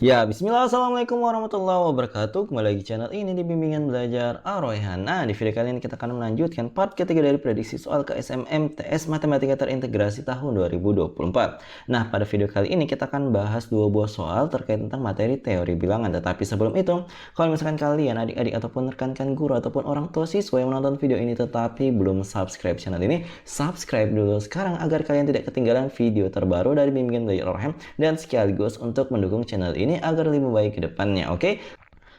Ya, bismillah, assalamualaikum warahmatullahi wabarakatuh. Kembali lagi channel ini di Bimbingan Belajar Ar-Rayhan. Nah, di video kali ini kita akan melanjutkan part ketiga dari prediksi soal KSMM TS Matematika Terintegrasi tahun 2024. Nah, pada video kali ini kita akan bahas dua buah soal terkait tentang materi teori bilangan. Tetapi sebelum itu, kalau misalkan kalian, adik-adik ataupun rekan-rekan guru ataupun orang tua siswa yang menonton video ini tetapi belum subscribe channel ini, subscribe dulu sekarang agar kalian tidak ketinggalan video terbaru dari Bimbingan Belajar Ar-Rayhan dan sekaligus untuk mendukung channel ini agar lebih baik ke depannya, oke?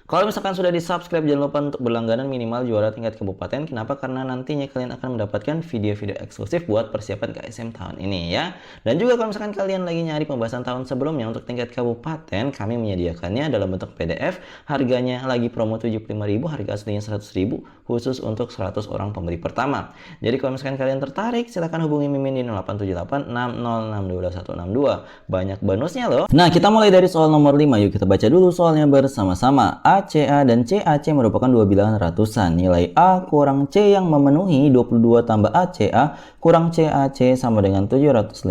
Kalau misalkan sudah di-subscribe, jangan lupa untuk berlangganan minimal juara tingkat kabupaten. Kenapa? Karena nantinya kalian akan mendapatkan video-video eksklusif buat persiapan KSM tahun ini ya. Dan juga kalau misalkan kalian lagi nyari pembahasan tahun sebelumnya untuk tingkat kabupaten, kami menyediakannya dalam bentuk PDF. Harganya lagi promo 75.000, harga aslinya 100.000, khusus untuk 100 orang pembeli pertama. Jadi kalau misalkan kalian tertarik, silahkan hubungi Mimin di 087860622162. Banyak bonusnya loh. Nah, kita mulai dari soal nomor 5. Yuk kita baca dulu soalnya bersama-sama. ACA dan CAC merupakan dua bilangan ratusan. Nilai A kurang C yang memenuhi 22 tambah ACA kurang CAC sama dengan 750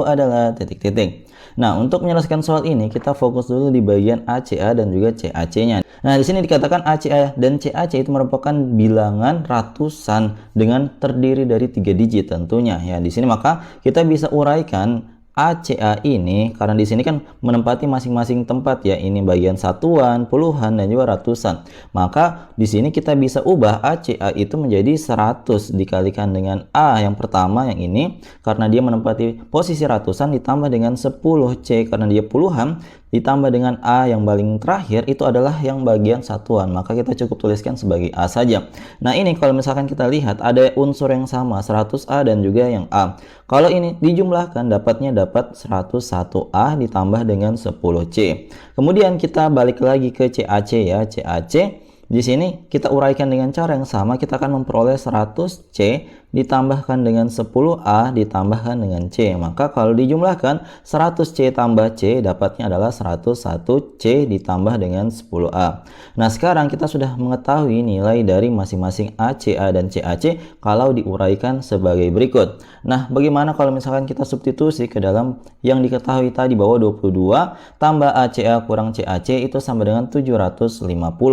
adalah titik-titik. Nah, untuk menyelesaikan soal ini kita fokus dulu di bagian ACA dan juga CAC-nya. Nah, di sini dikatakan ACA dan CAC itu merupakan bilangan ratusan dengan terdiri dari 3 digit tentunya ya. Di sini maka kita bisa uraikan ACA ini karena di sini kan menempati masing-masing tempat ya, ini bagian satuan, puluhan dan juga ratusan. Maka di sini kita bisa ubah ACA itu menjadi 100 dikalikan dengan A yang pertama yang ini karena dia menempati posisi ratusan ditambah dengan 10C karena dia puluhan ditambah dengan A yang paling terakhir itu adalah yang bagian satuan, maka kita cukup tuliskan sebagai A saja. Nah, ini kalau misalkan kita lihat ada unsur yang sama 100A dan juga yang A. Kalau ini dijumlahkan dapat 101A ditambah dengan 10C. Kemudian kita balik lagi ke CAC ya. CAC di sini kita uraikan dengan cara yang sama, kita akan memperoleh 100C ditambahkan dengan 10A ditambahkan dengan C. Maka kalau dijumlahkan 100C tambah C dapatnya adalah 101C ditambah dengan 10A. Nah, sekarang kita sudah mengetahui nilai dari masing-masing ACA dan CAC kalau diuraikan sebagai berikut. Nah, bagaimana kalau misalkan kita substitusi ke dalam yang diketahui tadi bahwa 22 tambah ACA kurang CAC itu sama dengan 750.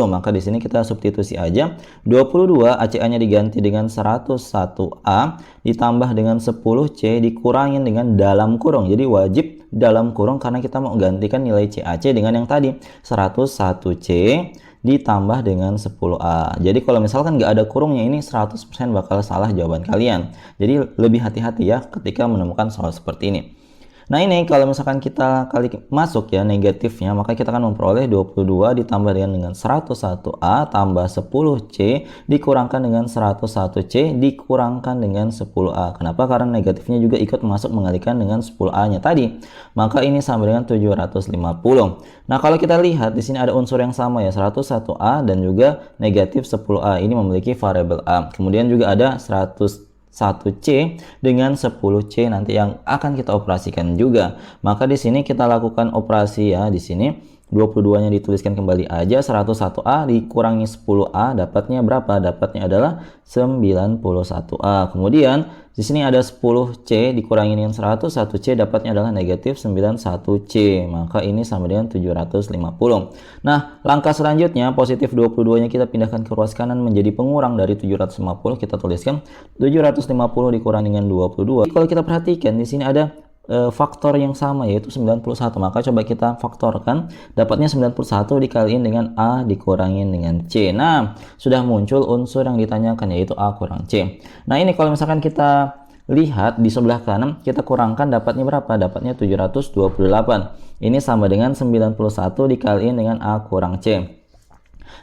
Maka di sini kita substitusi aja. 22 ACA-nya diganti dengan 101A ditambah dengan 10C dikurangin dengan dalam kurung. Jadi wajib dalam kurung karena kita mau menggantikan nilai CAC dengan yang tadi 101C ditambah dengan 10A. Jadi kalau misalkan nggak ada kurungnya ini 100% bakal salah jawaban kalian. Jadi lebih hati-hati ya ketika menemukan soal seperti ini. Nah, ini kalau misalkan kita kali masuk ya negatifnya, maka kita akan memperoleh 22 ditambah dengan 101A tambah 10C dikurangkan dengan 101C dikurangkan dengan 10A. Kenapa? Karena negatifnya juga ikut masuk mengalihkan dengan 10A-nya tadi. Maka ini sama dengan 750. Nah, kalau kita lihat di sini ada unsur yang sama ya, 101A dan juga negatif 10A. Ini memiliki variabel A. Kemudian juga ada 1C dengan 10C nanti yang akan kita operasikan juga. Maka di sini kita lakukan operasi ya. Di sini 22-nya dituliskan kembali aja, 101A dikurangi 10A dapatnya berapa? Dapatnya adalah 91A. Kemudian di sini ada 10C dikurangi dengan 101C dapatnya adalah negatif 91C. Maka ini sama dengan 750. Nah, langkah selanjutnya positif 22-nya kita pindahkan ke ruas kanan menjadi pengurang dari 750. Kita tuliskan 750 dikurangi dengan 22. Kalau kita perhatikan di sini ada faktor yang sama yaitu 91. Maka coba kita faktorkan, dapatnya 91 dikaliin dengan A dikurangin dengan C. Nah, sudah muncul unsur yang ditanyakan yaitu A kurang C. Nah, ini kalau misalkan kita lihat di sebelah kanan kita kurangkan dapatnya berapa? Dapatnya 728. Ini sama dengan 91 dikaliin dengan A kurang C.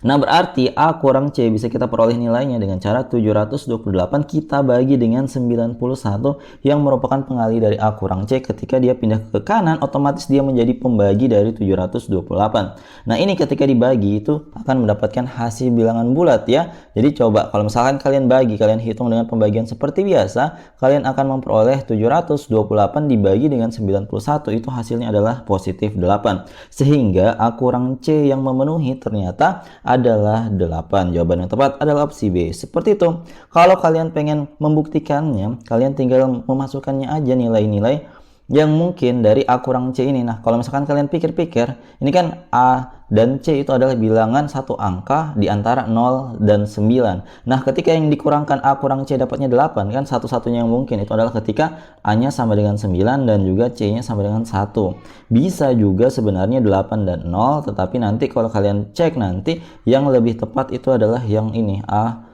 Nah, berarti A kurang C bisa kita peroleh nilainya dengan cara 728 kita bagi dengan 91 yang merupakan pengalih dari A kurang C. Ketika dia pindah ke kanan, otomatis dia menjadi pembagi dari 728. Nah, ini ketika dibagi itu akan mendapatkan hasil bilangan bulat ya. Jadi coba kalau misalkan kalian bagi, kalian hitung dengan pembagian seperti biasa, kalian akan memperoleh 728 dibagi dengan 91 itu hasilnya adalah positif 8. Sehingga A kurang C yang memenuhi ternyata adalah 8. Jawaban yang tepat adalah opsi B. Seperti itu. Kalau kalian pengen membuktikannya, kalian tinggal memasukkannya aja nilai-nilai yang mungkin dari A kurang C ini. Nah, kalau misalkan kalian pikir-pikir, ini kan A dan C itu adalah bilangan satu angka di antara 0 dan 9. Nah, ketika yang dikurangkan A kurang C dapatnya 8, kan satu-satunya yang mungkin itu adalah ketika A-nya sama dengan 9 dan juga C-nya sama dengan 1. Bisa juga sebenarnya 8 dan 0, tetapi nanti kalau kalian cek nanti yang lebih tepat itu adalah yang ini, A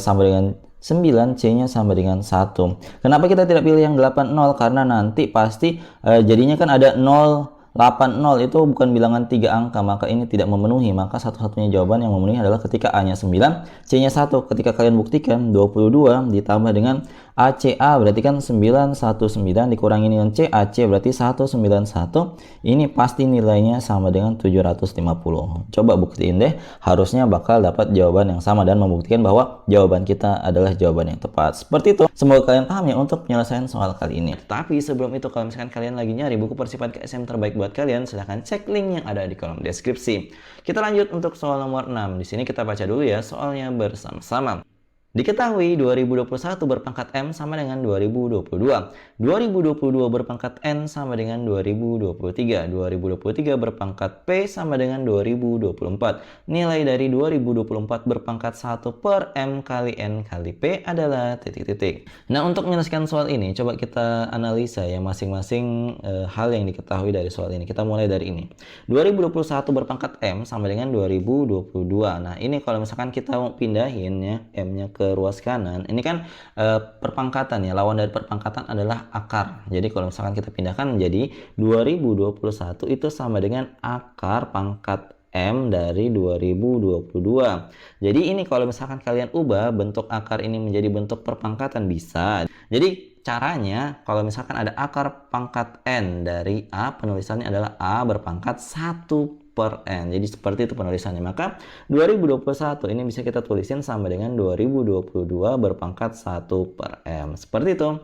sama dengan 9, C-nya sama dengan 1. Kenapa kita tidak pilih yang 80? Karena nanti pasti jadinya kan ada 0, 80 itu bukan bilangan 3 angka, maka ini tidak memenuhi. Maka satu-satunya jawaban yang memenuhi adalah ketika A-nya 9, C-nya 1. Ketika kalian buktikan 22 ditambah dengan ACA berarti kan 919 dikurangi dengan CAC berarti 191. Ini pasti nilainya sama dengan 750. Coba buktiin deh, harusnya bakal dapat jawaban yang sama dan membuktikan bahwa jawaban kita adalah jawaban yang tepat. Seperti itu. Semoga kalian paham ya untuk penyelesaian soal kali ini. Tapi sebelum itu, kalau misalkan kalian lagi nyari buku persiapan KSM terbaik buat kalian, silahkan cek link yang ada di kolom deskripsi. Kita lanjut untuk soal nomor 6. Di sini kita baca dulu ya soalnya bersama-sama. Diketahui 2021 berpangkat M sama dengan 2022. 2022 berpangkat N sama dengan 2023. 2023 berpangkat P sama dengan 2024. Nilai dari 2024 berpangkat 1 per M kali N kali P adalah titik-titik. Nah, untuk menyelesaikan soal ini, coba kita analisa ya masing-masing hal yang diketahui dari soal ini. Kita mulai dari ini. 2021 berpangkat M sama dengan 2022. Nah, ini kalau misalkan kita mau pindahin ya M-nya ke ruas kanan, ini kan perpangkatan ya, lawan dari perpangkatan adalah akar. Jadi kalau misalkan kita pindahkan menjadi 2021 itu sama dengan akar pangkat M dari 2022. Jadi ini kalau misalkan kalian ubah bentuk akar ini menjadi bentuk perpangkatan bisa. Jadi caranya kalau misalkan ada akar pangkat N dari A, penulisannya adalah A berpangkat 1 per N. Jadi seperti itu penulisannya. Maka 2021 ini bisa kita tulisin sama dengan 2022 berpangkat 1 per M. Seperti itu.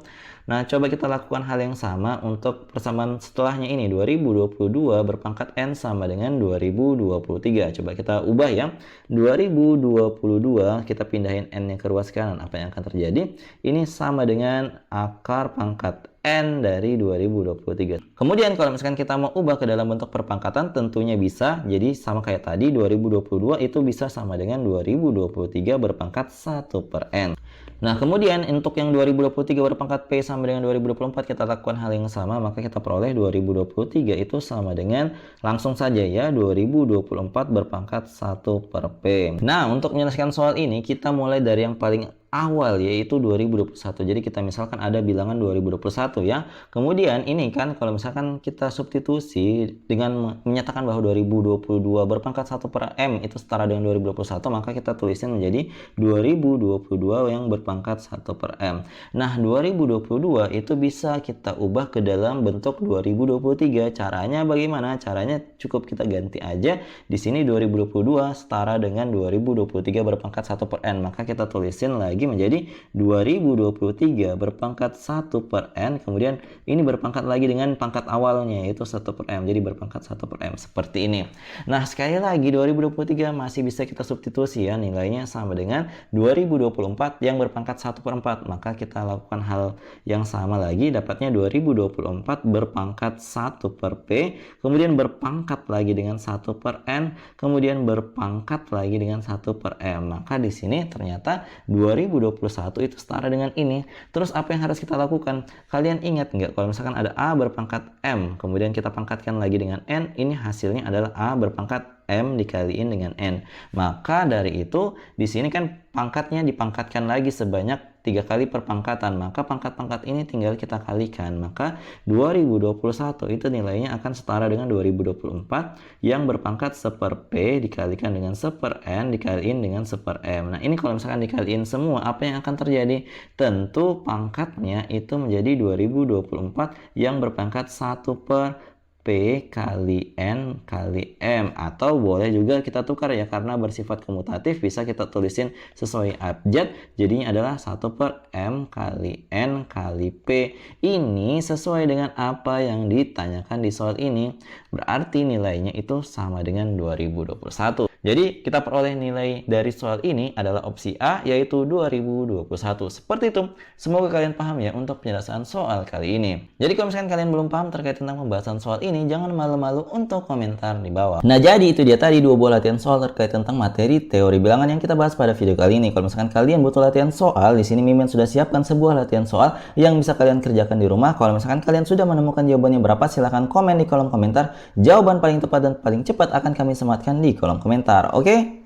Nah, coba kita lakukan hal yang sama untuk persamaan setelahnya ini. 2022 berpangkat N sama dengan 2023. Coba kita ubah ya. 2022 kita pindahin N-nya ke ruas kanan. Apa yang akan terjadi? Ini sama dengan akar pangkat N dari 2023. Kemudian kalau misalkan kita mau ubah ke dalam bentuk perpangkatan, tentunya bisa. Jadi sama kayak tadi, 2022 itu bisa sama dengan 2023 berpangkat 1 per N. Nah, kemudian untuk yang 2023 berpangkat P sama dengan 2024 kita lakukan hal yang sama, maka kita peroleh 2023 itu sama dengan langsung saja ya 2024 berpangkat 1 per P. Nah, untuk menyelesaikan soal ini kita mulai dari yang paling awal yaitu 2021. Jadi kita misalkan ada bilangan 2021 ya. Kemudian ini kan kalau misalkan kita substitusi dengan menyatakan bahwa 2022 berpangkat 1 per M itu setara dengan 2021, maka kita tulisin menjadi 2022 yang berpangkat 1 per M. Nah, 2022 itu bisa kita ubah ke dalam bentuk 2023. Caranya bagaimana? Caranya cukup kita ganti aja. Di sini 2022 setara dengan 2023 berpangkat 1 per N. Maka kita tulisin lagi menjadi 2023 berpangkat 1 per N, kemudian ini berpangkat lagi dengan pangkat awalnya yaitu 1 per M, jadi berpangkat 1 per M seperti ini. Nah, sekali lagi 2023 masih bisa kita substitusi ya, nilainya sama dengan 2024 yang berpangkat 1 per 4, maka kita lakukan hal yang sama lagi, dapatnya 2024 berpangkat 1 per P, kemudian berpangkat lagi dengan 1 per N, kemudian berpangkat lagi dengan 1 per M. Maka di sini ternyata 2021 itu setara dengan ini. Terus apa yang harus kita lakukan? Kalian ingat nggak kalau misalkan ada A berpangkat M, kemudian kita pangkatkan lagi dengan N, ini hasilnya adalah A berpangkat M dikaliin dengan N. Maka dari itu di sini kan pangkatnya dipangkatkan lagi sebanyak 3 kali perpangkatan, maka pangkat-pangkat ini tinggal kita kalikan. Maka 2021 itu nilainya akan setara dengan 2024 yang berpangkat 1 per P dikalikan dengan 1 per N dikaliin dengan 1 per M. Nah, ini kalau misalkan dikaliin semua, apa yang akan terjadi? Tentu pangkatnya itu menjadi 2024 yang berpangkat 1 per P kali N kali M, atau boleh juga kita tukar ya, karena bersifat komutatif bisa kita tulisin sesuai abjad, jadinya adalah 1 per M kali N kali P. Ini sesuai dengan apa yang ditanyakan di soal ini, berarti nilainya itu sama dengan 2021. Jadi kita peroleh nilai dari soal ini adalah opsi A, yaitu 2021. Seperti itu. Semoga kalian paham ya untuk penjelasan soal kali ini. Jadi kalau misalkan kalian belum paham terkait tentang pembahasan soal ini, jangan malu-malu untuk komentar di bawah. Nah, jadi itu dia tadi 2 buah latihan soal terkait tentang materi teori bilangan yang kita bahas pada video kali ini. Kalau misalkan kalian butuh latihan soal, di sini Mimin sudah siapkan sebuah latihan soal yang bisa kalian kerjakan di rumah. Kalau misalkan kalian sudah menemukan jawabannya berapa, silahkan komen di kolom komentar. Jawaban paling tepat dan paling cepat akan kami sematkan di kolom komentar. Oke?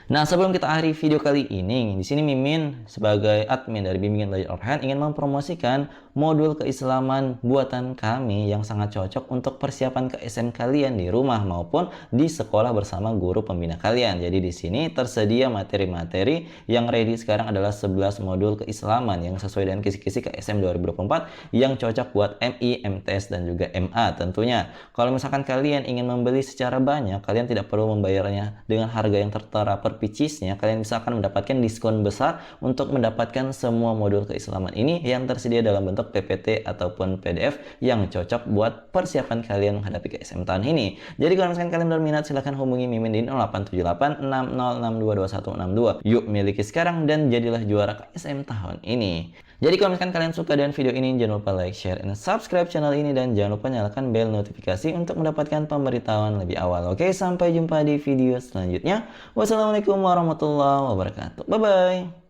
Nah, sebelum kita akhiri video kali ini, di sini Mimin sebagai admin dari Bimbingan Belajar Offhand ingin mempromosikan modul keislaman buatan kami yang sangat cocok untuk persiapan ke SM kalian di rumah maupun di sekolah bersama guru pembina kalian. Jadi di sini tersedia materi-materi yang ready sekarang adalah 11 modul keislaman yang sesuai dengan kisi-kisi ke SM 2024 yang cocok buat MI, MTS dan juga MA tentunya. Kalau misalkan kalian ingin membeli secara banyak, kalian tidak perlu membayarnya dengan harga yang tertera per piece-nya, kalian bisa akan mendapatkan diskon besar untuk mendapatkan semua modul keislaman ini yang tersedia dalam bentuk PPT ataupun PDF yang cocok buat persiapan kalian menghadapi KSM tahun ini. Jadi kalau misalkan kalian berminat, silahkan hubungi Mimin di 0878 6062 2162. Yuk miliki sekarang dan jadilah juara KSM tahun ini. Jadi kalau misalkan kalian suka dengan video ini, jangan lupa like, share, dan subscribe channel ini, dan jangan lupa nyalakan bel notifikasi untuk mendapatkan pemberitahuan lebih awal. Oke, sampai jumpa di video selanjutnya. Wassalamualaikum warahmatullahi wabarakatuh. Bye-bye.